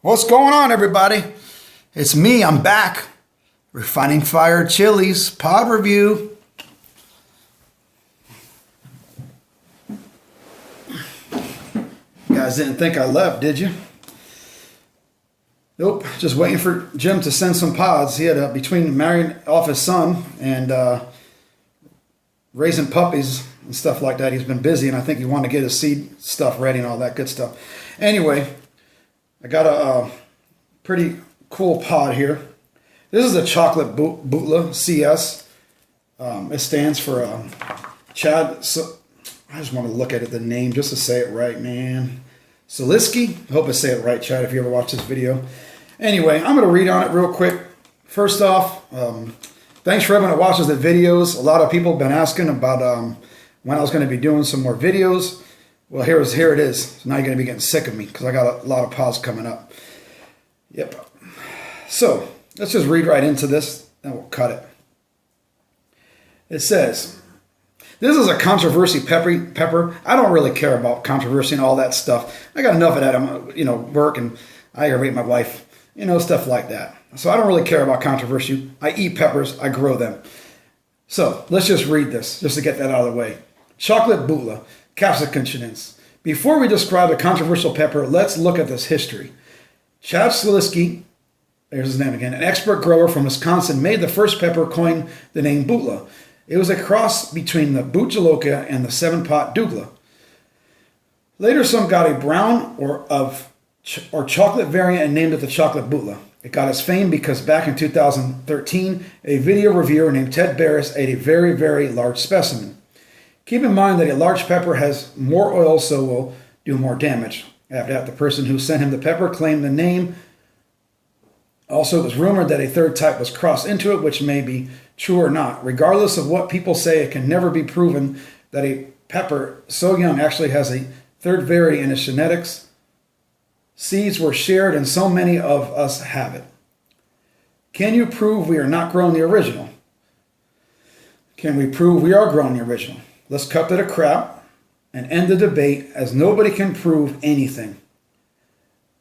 What's going on, everybody? It's me. I'm back. Refining Fire Chiles pod review. You guys didn't think I left, did you? Nope. Just waiting for Jim to send some pods. He had between marrying off his son and raising puppies and stuff like that. He's been busy, and I think he wanted to get his seed stuff ready and all that good stuff. Anyway, I got a pretty cool pod here. This is a chocolate Bhutlah CS. It stands for Chad. So I just want to look at it, the name, just to say it right, man. Soliski. I hope I say it right, Chad, if you ever watch this video. Anyway, I'm going to read on it real quick. First off, thanks for everyone that watches the videos. A lot of people have been asking about when I was going to be doing some more videos. Well, here it is. So now you're going to be getting sick of me because I got a lot of pods coming up. Yep. So let's just read right into this, and we'll cut it. It says, this is a controversy pepper. I don't really care about controversy and all that stuff. I got enough of that. I'm, work, and I aggravate my wife, stuff like that. So I don't really care about controversy. I eat peppers. I grow them. So let's just read this, just to get that out of the way. Chocolate Bhutlah, capsicum. Before we describe the controversial pepper, let's look at this history. Chad Soliski, there's his name again, an expert grower from Wisconsin, made the first pepper, coined the name Bhutlah. It was a cross between the Bhutlah and the seven-pot Douglas. Later, some got a brown or chocolate variant and named it the chocolate Bhutlah. It got its fame because back in 2013, a video reviewer named Ted Barris ate a very, very large specimen. Keep in mind that a large pepper has more oil, so will do more damage. After that, the person who sent him the pepper claimed the name. Also, it was rumored that a third type was crossed into it, which may be true or not. Regardless of what people say, it can never be proven that a pepper so young actually has a third variant in its genetics. Seeds were shared, and so many of us have it. Can you prove we are not growing the original? Can we prove we are growing the original? Let's cut to the crap and end the debate, as nobody can prove anything.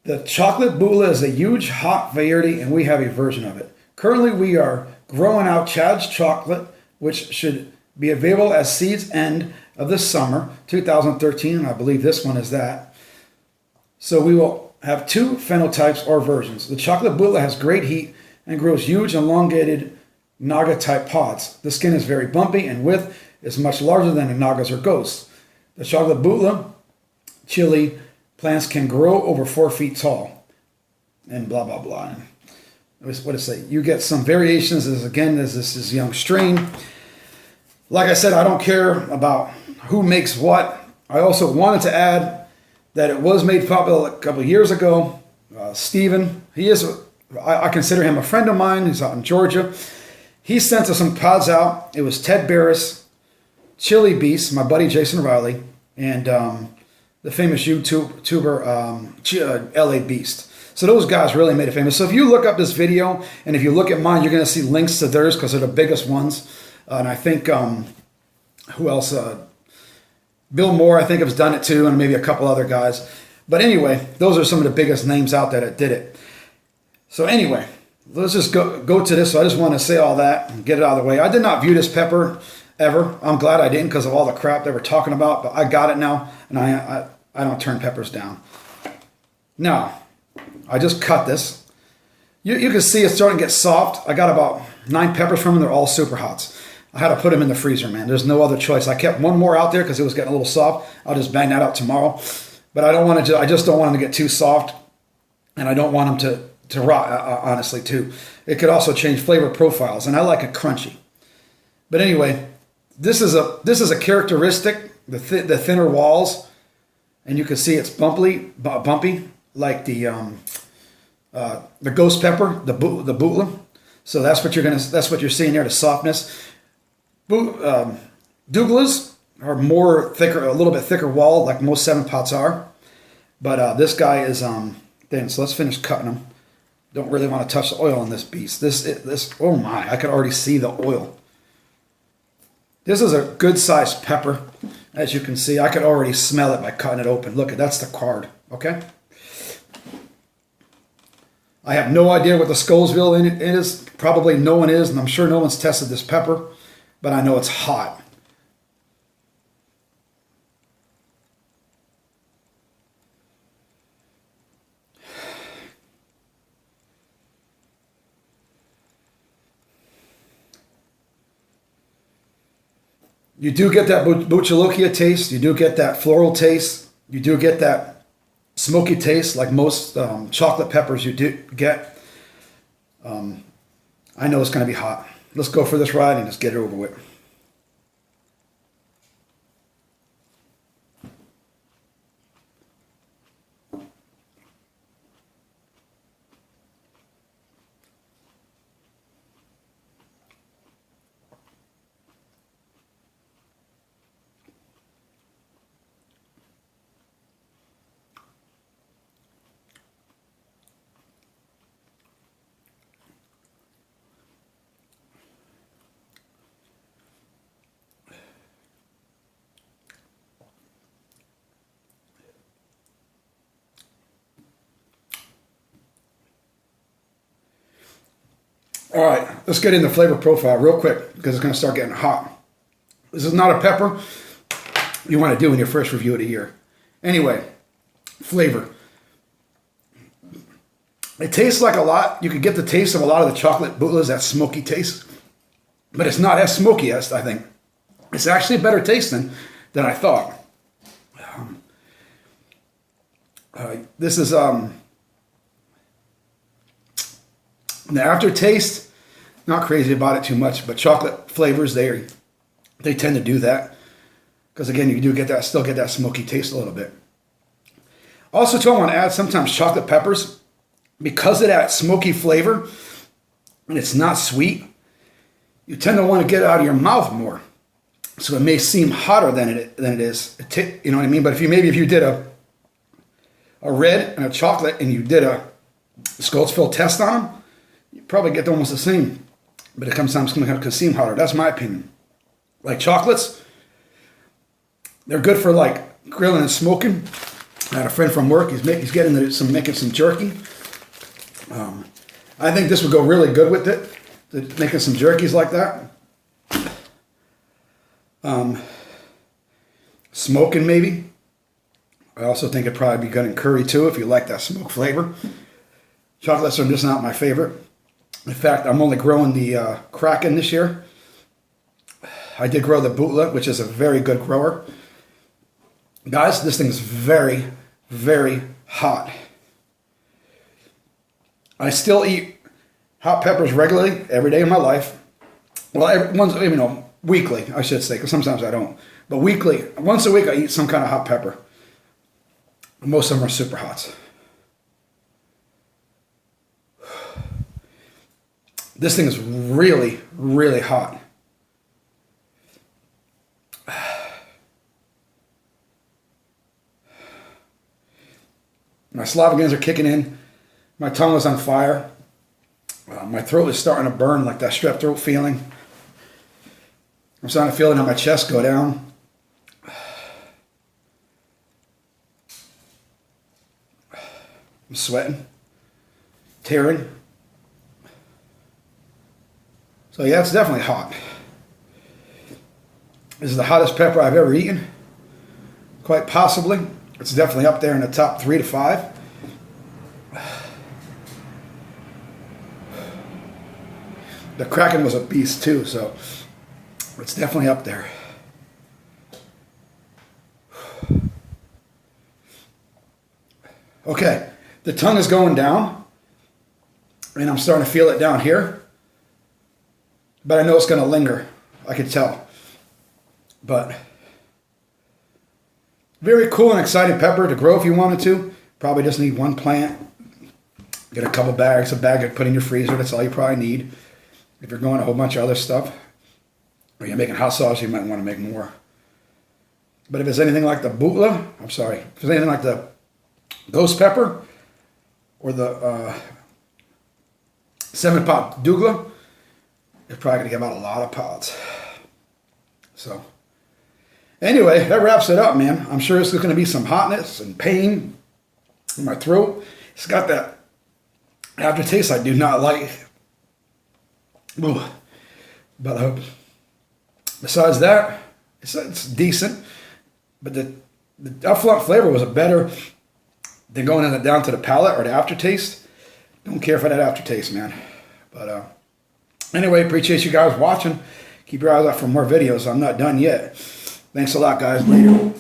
The chocolate Bhutlah is a huge hot variety, and we have a version of it. Currently, we are growing out Chad's chocolate, which should be available as seeds end of this summer, 2013, and I believe this one is that. So we will have two phenotypes or versions. The chocolate Bhutlah has great heat and grows huge, elongated naga-type pods. The skin is very bumpy, and width is much larger than a naga's or ghosts. The chocolate Bhutlah chili plants can grow over 4 feet tall, and blah, blah, blah. What does it say? You get some variations, as this is young strain. Like I said, I don't care about who makes what. I also wanted to add that it was made popular a couple of years ago. Steven, I consider him a friend of mine. He's out in Georgia. He sent us some pods out. It was Ted Barris, Chili Beast, my buddy Jason Riley, and the famous YouTuber LA Beast. So those guys really made it famous. So if you look up this video, and if you look at mine, you're going to see links to theirs because they're the biggest ones. And I think, who else? Bill Moore, I think, has done it too, and maybe a couple other guys. But anyway, those are some of the biggest names out there that did it. So anyway, let's just go to this. So I just want to say all that and get it out of the way. I did not view this pepper ever. I'm glad I didn't because of all the crap they were talking about, but I got it now, and I don't turn peppers down. Now, I just cut this. You can see it's starting to get soft. I got about 9 peppers from them. They're all super hots. I had to put them in the freezer, man. There's no other choice. I kept one more out there because it was getting a little soft. I'll just bang that out tomorrow. But I just don't want them to get too soft, and I don't want them to rot, honestly, too. It could also change flavor profiles, and I like it crunchy. But anyway, this is a characteristic, the thinner walls, and you can see it's bumpy, like the ghost pepper, the Bhutlah. So that's what you're seeing there, the softness. Douglas are more thicker, a little bit thicker wall, like most 7-pots are. But this guy is thin. So let's finish cutting them. Don't really want to touch the oil on this beast. This oh my, I could already see the oil. This is a good sized pepper. As you can see, I could already smell it by cutting it open. Look, that's the card, okay? I have no idea what the Scoville in it is. Probably no one is, and I'm sure no one's tested this pepper, but I know it's hot. You do get that Bhutlah taste. You do get that floral taste. You do get that smoky taste like most chocolate peppers you do get. I know it's going to be hot. Let's go for this ride and just get it over with. All right, let's get in the flavor profile real quick because it's going to start getting hot. This is not a pepper you want to do in your first review of the year. Anyway, flavor. It tastes like a lot. You could get the taste of a lot of the chocolate Bhutlahs, that smoky taste. But it's not as smoky as I think. It's actually a better taste than I thought. This is the aftertaste. Not crazy about it too much, but chocolate flavors they tend to do that because again you do get that, still get that smoky taste a little bit. Also, too, I want to add sometimes chocolate peppers because of that smoky flavor and it's not sweet. You tend to want to get it out of your mouth more, so it may seem hotter than it is. You know what I mean? But if you did a red and a chocolate and you did a Scoville test on them, you probably get almost the same, but it sometimes can seem hotter. That's my opinion. Like chocolates, they're good for like grilling and smoking. I had a friend from work. He's making some jerky. I think this would go really good with it. Making some jerkies like that. Smoking maybe. I also think it'd probably be good in curry too if you like that smoke flavor. Chocolates are just not my favorite. In fact, I'm only growing the Kraken this year. I did grow the Bhutlah, which is a very good grower. Guys, this thing is very, very hot. I still eat hot peppers regularly every day of my life. Well, weekly, I should say, because sometimes I don't. But weekly, once a week, I eat some kind of hot pepper. Most of them are super hot. This thing is really, really hot. My saliva glands are kicking in. My tongue is on fire. My throat is starting to burn, like that strep throat feeling. I'm starting to feel it on my chest go down. I'm sweating, tearing. So yeah, it's definitely hot. This is the hottest pepper I've ever eaten. Quite possibly. It's definitely up there in the top 3 to 5. The Kraken was a beast too, so it's definitely up there. Okay, the tongue is going down, and I'm starting to feel it down here. But I know it's going to linger. I can tell. But very cool and exciting pepper to grow if you wanted to. Probably just need one plant. Get a couple bags, a bag to put in your freezer. That's all you probably need. If you're going a whole bunch of other stuff, or you're making hot sauce, you might want to make more. But if it's anything like the Bhutlah, if it's anything like the ghost pepper or the 7-pot Douglas, you're probably going to give out a lot of pods. So, anyway, that wraps it up, man. I'm sure it's going to be some hotness and pain in my throat. It's got that Aftertaste I do not like. Ooh. But besides that, it's decent. But the upfront flavor was better than going down to the palate or the aftertaste. Don't care for that aftertaste, man. But anyway, appreciate you guys watching. Keep your eyes out for more videos. I'm not done yet. Thanks a lot, guys. Later.